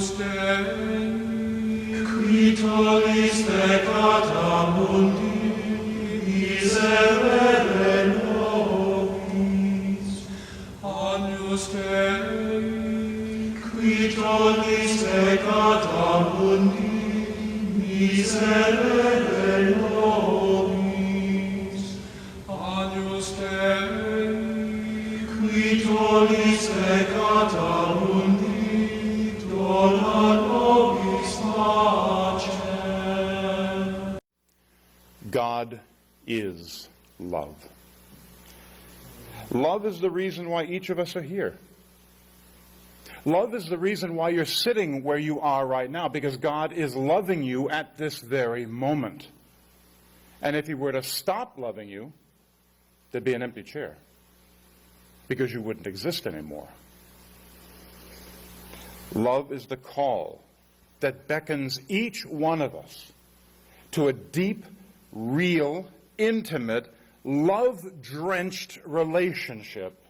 Agnus Dei, qui tollis peccata mundi, miserere nobis. Agnus Dei, qui tollis peccata mundi, miserere nobis. Agnus Dei, qui tollis peccata mundi, dona nobis pacem. God is love. Love is the reason why each of us are here. Love is the reason why you're sitting where you are right now, because God is loving you at this very moment. And if He were to stop loving you, there'd be an empty chair, because you wouldn't exist anymore. Love is the call that beckons each one of us to a deep, real, intimate, love-drenched relationship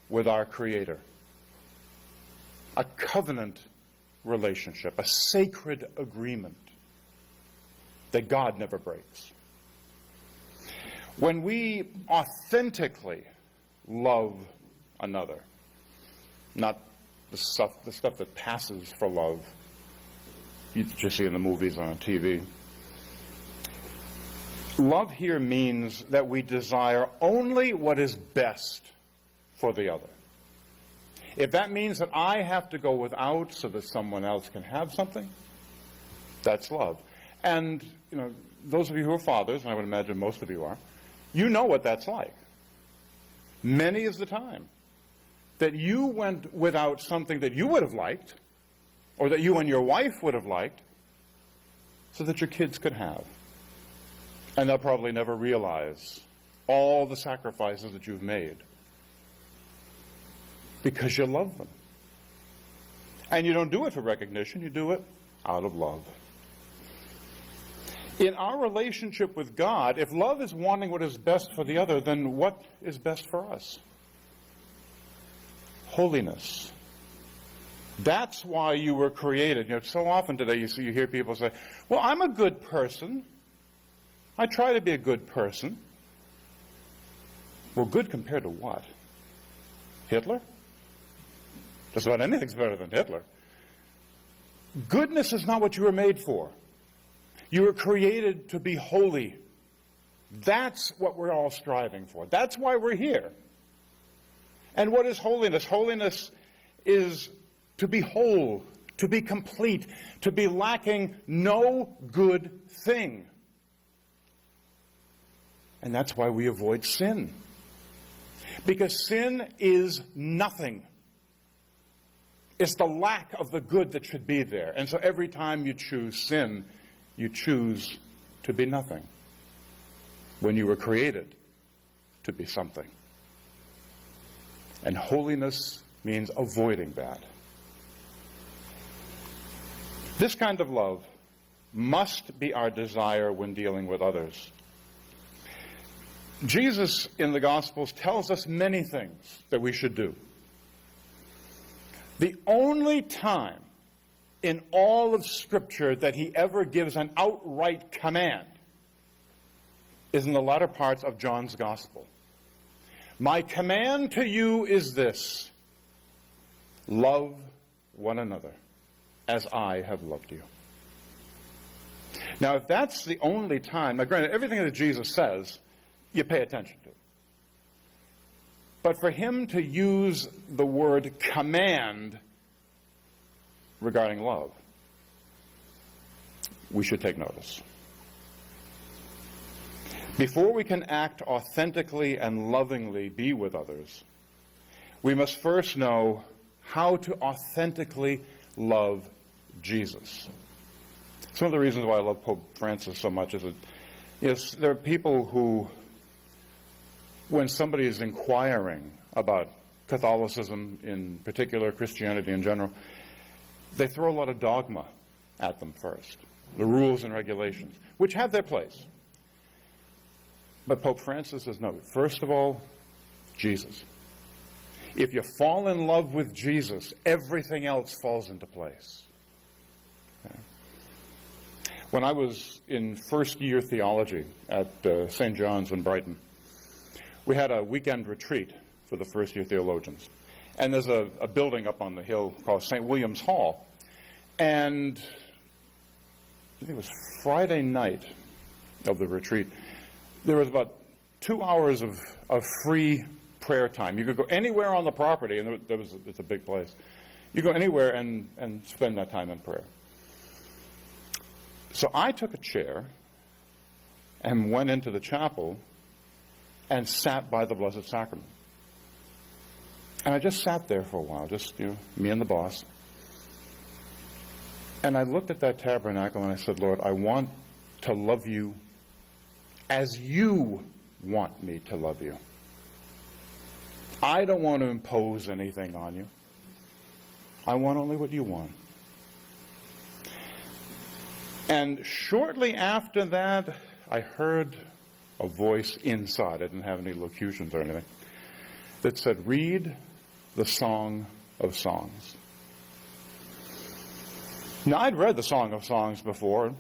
with our Creator. A covenant relationship, a sacred agreement that God never breaks. When we authentically love another, not the stuff that passes for love you just see in the movies on TV. Love here means that we desire only what is best for the other. If that means that I have to go without so that someone else can have something, that's love. And, you know, those of you who are fathers, and I would imagine most of you are, you know what that's like. Many is the time that you went without something that you would have liked, or that you and your wife would have liked, so that your kids could have. And they'll probably never realize all the sacrifices that you've made because you love them. And you don't do it for recognition, you do it out of love. In our relationship with God, if love is wanting what is best for the other, then what is best for us? Holiness. That's why you were created. You know, so often today you hear people say, well, I'm a good person. I try to be a good person. Well, good compared to what? Hitler? Just about anything's better than Hitler. Goodness is not what you were made for. You were created to be holy. That's what we're all striving for. That's why we're here. And what is holiness? Holiness is to be whole, to be complete, to be lacking no good thing. And that's why we avoid sin. Because sin is nothing. It's the lack of the good that should be there. And so every time you choose sin, you choose to be nothing, when you were created to be something. And holiness means avoiding that. This kind of love must be our desire when dealing with others. Jesus in the Gospels tells us many things that we should do. The only time in all of Scripture that he ever gives an outright command is in the latter parts of John's Gospel. My command to you is this: love one another as I have loved you. Now, if that's the only time, now granted, everything that Jesus says, you pay attention to. But for him to use the word command regarding love, we should take notice. Before we can act authentically and lovingly be with others, we must first know how to authentically love Jesus. It's one of the reasons why I love Pope Francis so much is that, yes, there are people who, when somebody is inquiring about Catholicism in particular, Christianity in general, they throw a lot of dogma at them first, the rules and regulations, which have their place. But Pope Francis says, no, first of all, Jesus. If you fall in love with Jesus, everything else falls into place. Okay. When I was in first-year theology at St. John's in Brighton, we had a weekend retreat for the first-year theologians. And there's a building up on the hill called St. William's Hall. And I think it was Friday night of the retreat. There was about 2 hours of free prayer time. You could go anywhere on the property, and it's a big place. You go anywhere and spend that time in prayer. So I took a chair and went into the chapel and sat by the Blessed Sacrament. And I just sat there for a while, just, me and the boss. And I looked at that tabernacle and I said, Lord, I want to love you as you want me to love you. I don't want to impose anything on you. I want only what you want. And shortly after that, I heard a voice inside. I didn't have any locutions or anything, that said, read the Song of Songs. Now, I'd read the Song of Songs before.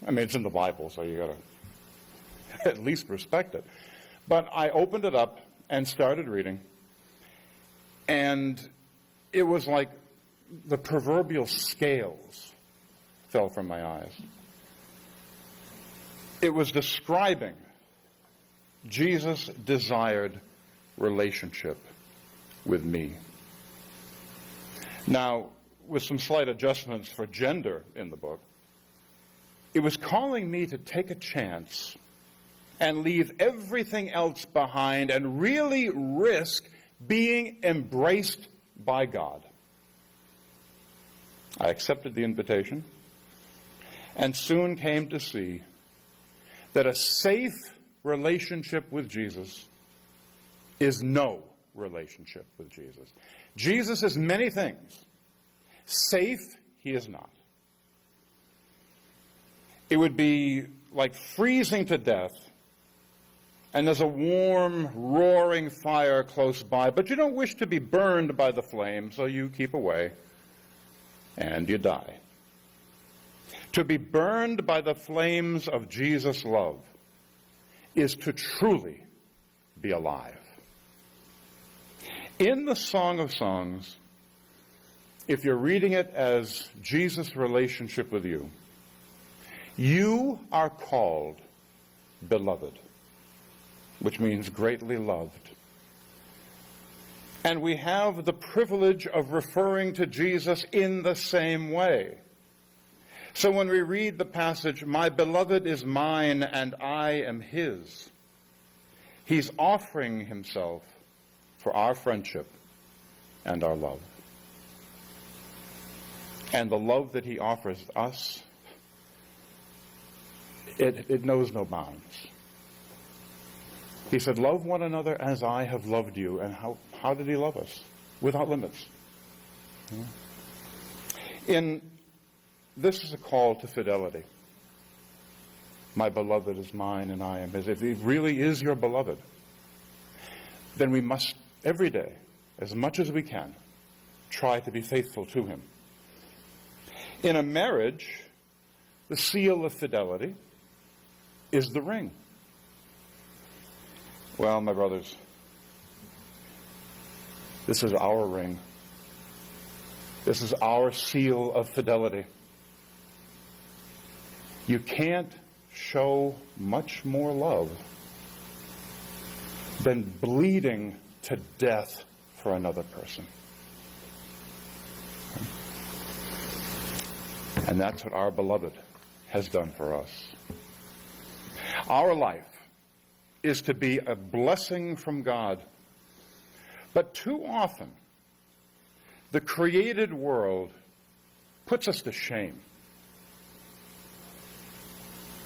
I mean, it's in the Bible, so you got to at least respect it. But I opened it up and started reading, and it was like the proverbial scales fell from my eyes. It was describing Jesus' desired relationship with me. Now, with some slight adjustments for gender in the book, it was calling me to take a chance and leave everything else behind and really risk being embraced by God. I accepted the invitation and soon came to see that a safe relationship with Jesus is no relationship with Jesus. Jesus is many things. Safe, he is not. It would be like freezing to death, and there's a warm, roaring fire close by, but you don't wish to be burned by the flame, so you keep away, and you die. To be burned by the flames of Jesus' love is to truly be alive. In the Song of Songs, if you're reading it as Jesus' relationship with you, you are called beloved, which means greatly loved. And we have the privilege of referring to Jesus in the same way. So when we read the passage, my beloved is mine and I am his, he's offering himself for our friendship and our love. And the love that he offers us, it knows no bounds. He said, love one another as I have loved you. And how did he love us? Without limits. This is a call to fidelity. My beloved is mine and I am his. If he really is your beloved, then we must every day, as much as we can, try to be faithful to him. In a marriage, the seal of fidelity is the ring. Well, my brothers, this is our ring. This is our seal of fidelity. You can't show much more love than bleeding to death for another person. And that's what our beloved has done for us. Our life is to be a blessing from God. But too often, the created world puts us to shame.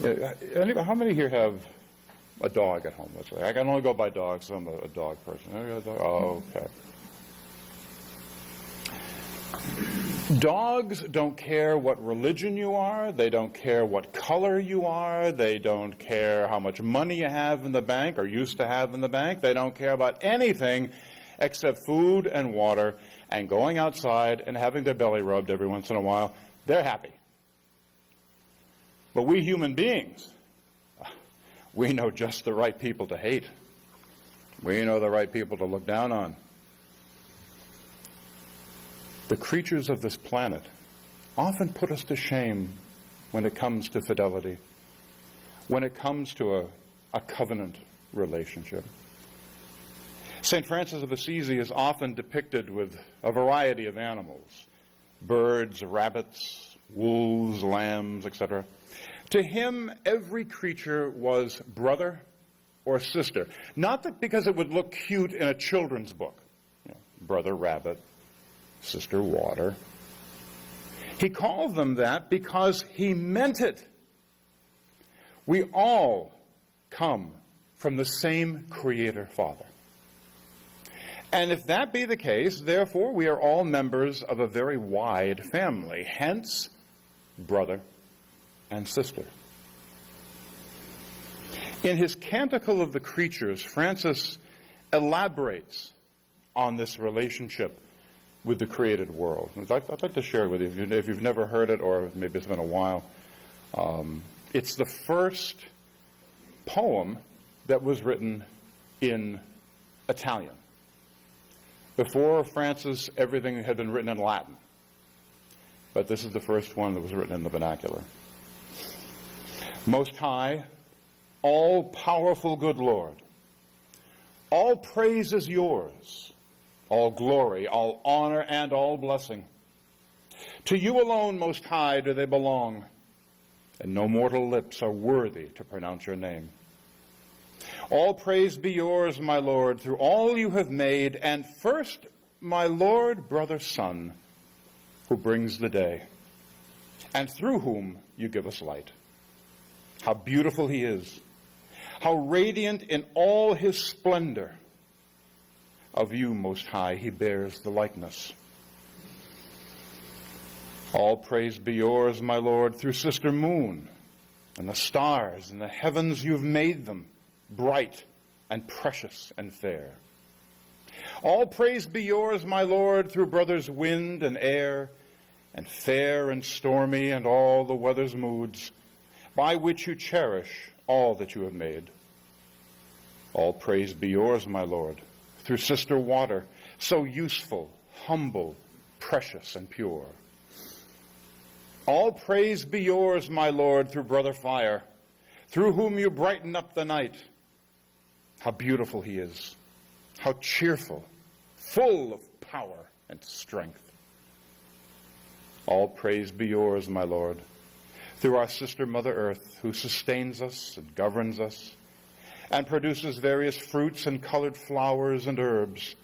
How many here have a dog at home? Let's say. I can only go by dogs, so I'm a dog person. Oh, okay. Dogs don't care what religion you are. They don't care what color you are. They don't care how much money you have in the bank or used to have in the bank. They don't care about anything except food and water and going outside and having their belly rubbed every once in a while, they're happy. But we human beings, we know just the right people to hate. We know the right people to look down on. The creatures of this planet often put us to shame when it comes to fidelity, when it comes to a covenant relationship. St. Francis of Assisi is often depicted with a variety of animals, birds, rabbits, wolves, lambs, etc. To him, every creature was brother or sister. Not that because it would look cute in a children's book, brother rabbit, sister water. He called them that because he meant it. We all come from the same Creator Father. And if that be the case, therefore we are all members of a very wide family, hence brother and sister. In his Canticle of the Creatures, Francis elaborates on this relationship with the created world. I'd like to share it with you if you've never heard it, or maybe it's been a while. It's the first poem that was written in Italian. Before Francis, everything had been written in Latin. But this is the first one that was written in the vernacular. Most High, all-powerful good Lord, all praise is yours, all glory, all honor, and all blessing. To you alone, Most High, do they belong, and no mortal lips are worthy to pronounce your name. All praise be yours, my Lord, through all you have made, and first, my Lord, brother, Son, who brings the day, and through whom you give us light. How beautiful he is, how radiant in all his splendor. Of you, Most High, he bears the likeness. All praise be yours, my Lord, through Sister Moon, and the stars and the heavens you've made them, bright and precious and fair. All praise be yours, my Lord, through brothers wind and air, and fair and stormy and all the weather's moods, by which you cherish all that you have made. All praise be yours, my Lord, through Sister Water, so useful, humble, precious, and pure. All praise be yours, my Lord, through Brother Fire, through whom you brighten up the night. How beautiful he is, how cheerful, full of power and strength. All praise be yours, my Lord, through our sister Mother Earth, who sustains us and governs us, and produces various fruits and colored flowers and herbs.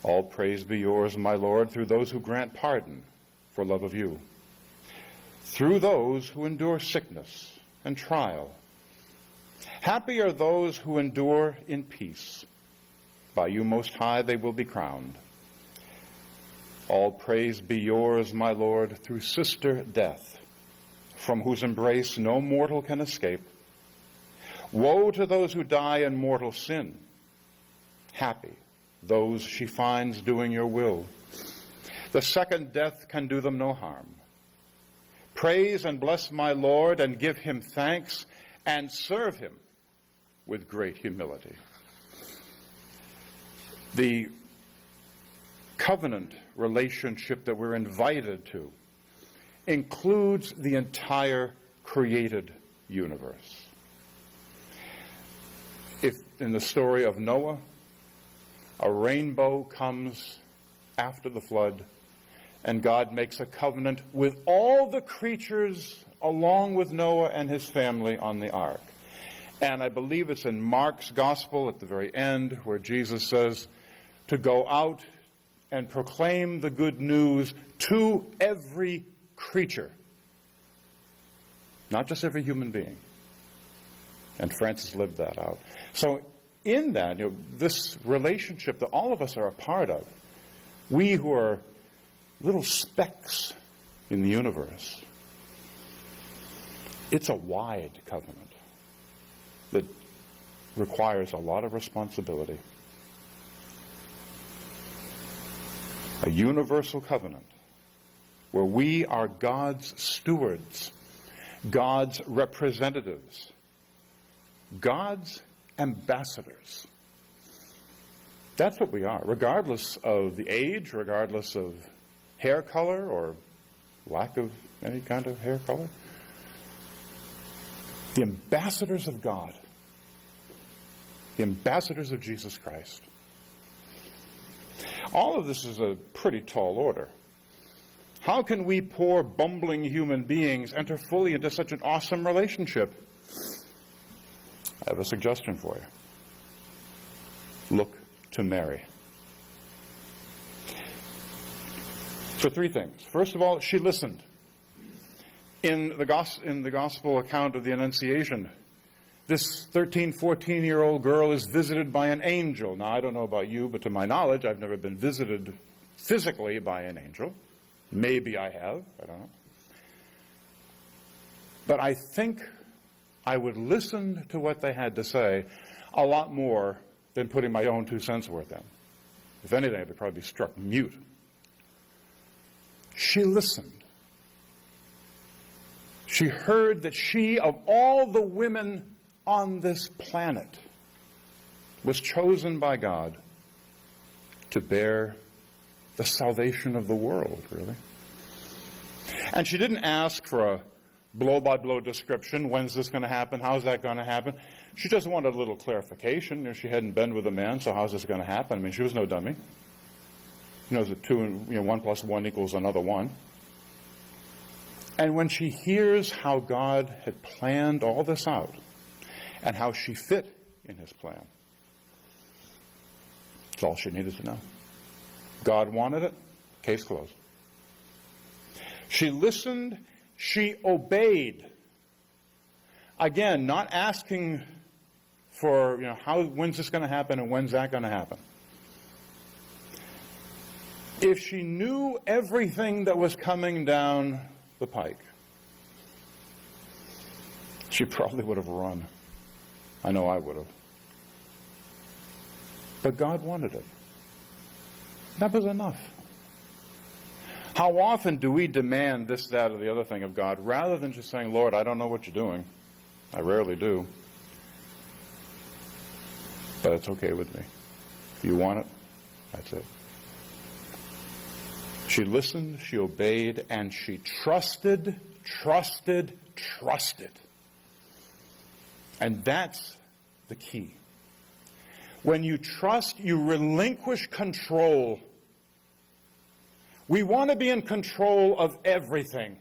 All praise be yours, my Lord, through those who grant pardon for love of you, through those who endure sickness and trial. Happy are those who endure in peace. By you, Most High, they will be crowned. All praise be yours, my Lord, through Sister Death, from whose embrace no mortal can escape. Woe to those who die in mortal sin. Happy those she finds doing your will. The second death can do them no harm. Praise and bless my Lord, and give him thanks, and serve him with great humility. The covenant relationship that we're invited to includes the entire created universe. If in the story of Noah, a rainbow comes after the flood, and God makes a covenant with all the creatures along with Noah and his family on the ark. And I believe it's in Mark's gospel at the very end where Jesus says to go out and proclaim the good news to every creature, not just every human being. And Francis lived that out. So in that, this relationship that all of us are a part of, we who are little specks in the universe, it's a wide covenant that requires a lot of responsibility. A universal covenant where we are God's stewards, God's representatives, God's ambassadors. That's what we are, regardless of the age, regardless of hair color or lack of any kind of hair color. The ambassadors of God, the ambassadors of Jesus Christ. All of this is a pretty tall order. How can we poor, bumbling human beings enter fully into such an awesome relationship? I have a suggestion for you. Look to Mary. For three things. First of all, she listened. In the gospel account of the Annunciation, this 13, 14-year-old girl is visited by an angel. Now, I don't know about you, but to my knowledge, I've never been visited physically by an angel. Maybe I have. I don't know. But I think I would listen to what they had to say a lot more than putting my own 2 cents worth in. If anything, I'd probably be struck mute. She listened. She heard that she, of all the women on this planet, was chosen by God to bear the salvation of the world, really. And she didn't ask for a blow-by-blow description. When's this going to happen? How's that going to happen? She just wanted a little clarification. You know, she hadn't been with a man, so how's this going to happen? I mean, she was no dummy. She knows that 1 plus 1 equals another 1. And when she hears how God had planned all this out and how she fit in his plan, that's all she needed to know. God wanted it, case closed. She listened, she obeyed. Again, not asking for, when's this going to happen and when's that going to happen. If she knew everything that was coming down the pike, she probably would have run. I know I would have. But God wanted it. That was enough. How often do we demand this, that, or the other thing of God, rather than just saying, Lord, I don't know what you're doing. I rarely do. But it's okay with me. If you want it, that's it. She listened, she obeyed, and she trusted. And that's the key. When you trust, you relinquish control. We want to be in control of everything.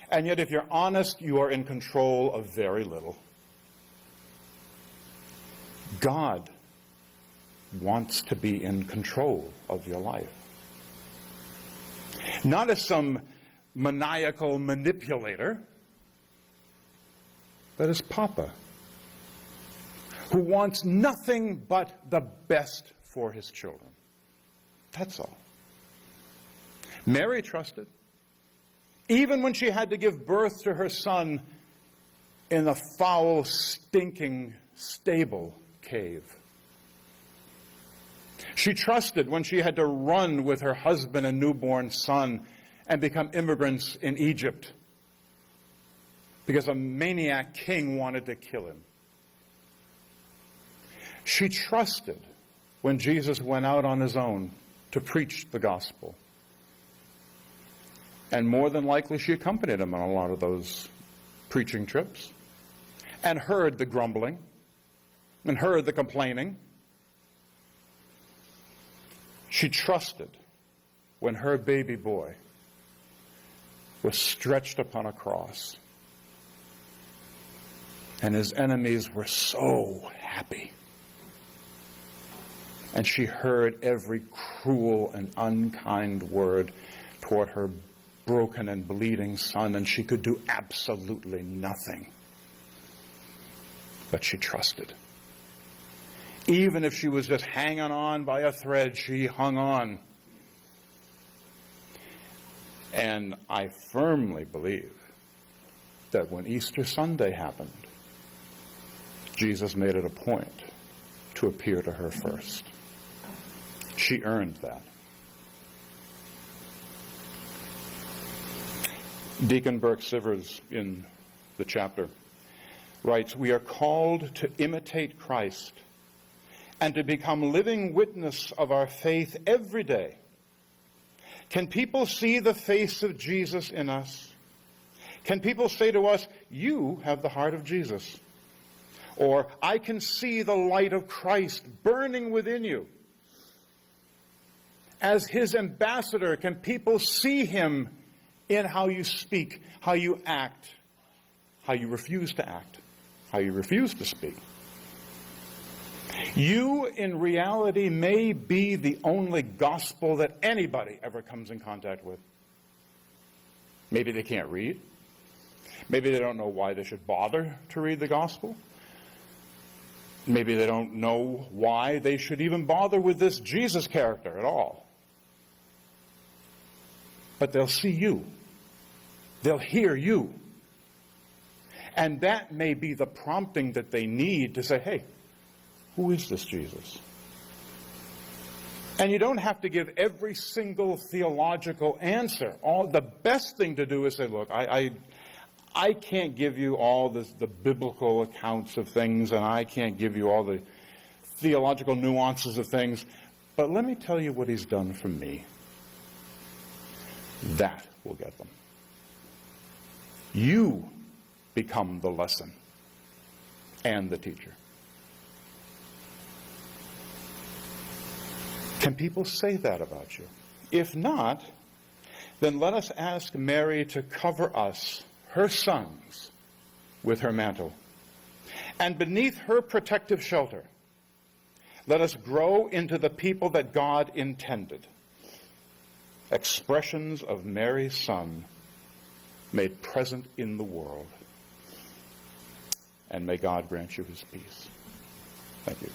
And yet, if you're honest, you are in control of very little. God wants to be in control of your life. Not as some maniacal manipulator, but as Papa, who wants nothing but the best for his children. That's all. Mary trusted, even when she had to give birth to her son in a foul, stinking stable cave. She trusted when she had to run with her husband and newborn son and become immigrants in Egypt because a maniac king wanted to kill him. She trusted when Jesus went out on his own to preach the gospel. And more than likely, she accompanied him on a lot of those preaching trips and heard the grumbling and heard the complaining. She trusted when her baby boy was stretched upon a cross and his enemies were so happy. And she heard every cruel and unkind word toward her broken and bleeding son, and she could do absolutely nothing. But she trusted. Even if she was just hanging on by a thread, she hung on. And I firmly believe that when Easter Sunday happened, Jesus made it a point to appear to her first. She earned that. Deacon Burke Sivers in the chapter writes, "We are called to imitate Christ and to become living witness of our faith every day. Can people see the face of Jesus in us? Can people say to us, 'You have the heart of Jesus'? Or, 'I can see the light of Christ burning within you'? As his ambassador, can people see him in how you speak, how you act, how you refuse to act, how you refuse to speak? You, in reality, may be the only gospel that anybody ever comes in contact with." Maybe they can't read. Maybe they don't know why they should bother to read the gospel. Maybe they don't know why they should even bother with this Jesus character at all. But they'll see you. They'll hear you. And that may be the prompting that they need to say, "Hey, who is this Jesus?" And you don't have to give every single theological answer. The best thing to do is say, "Look, I can't give you all the biblical accounts of things, and I can't give you all the theological nuances of things, but let me tell you what he's done for me." That will get them. You become the lesson and the teacher. Can people say that about you? If not, then let us ask Mary to cover us, her sons, with her mantle. And beneath her protective shelter, let us grow into the people that God intended. Expressions of Mary's Son made present in the world. And may God grant you his peace. Thank you.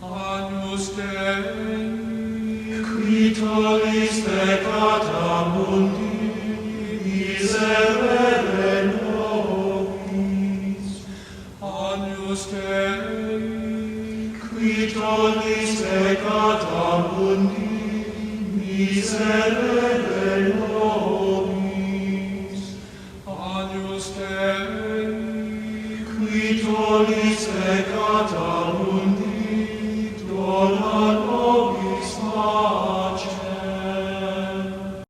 Agnus Dei, qui tollis peccata mundi,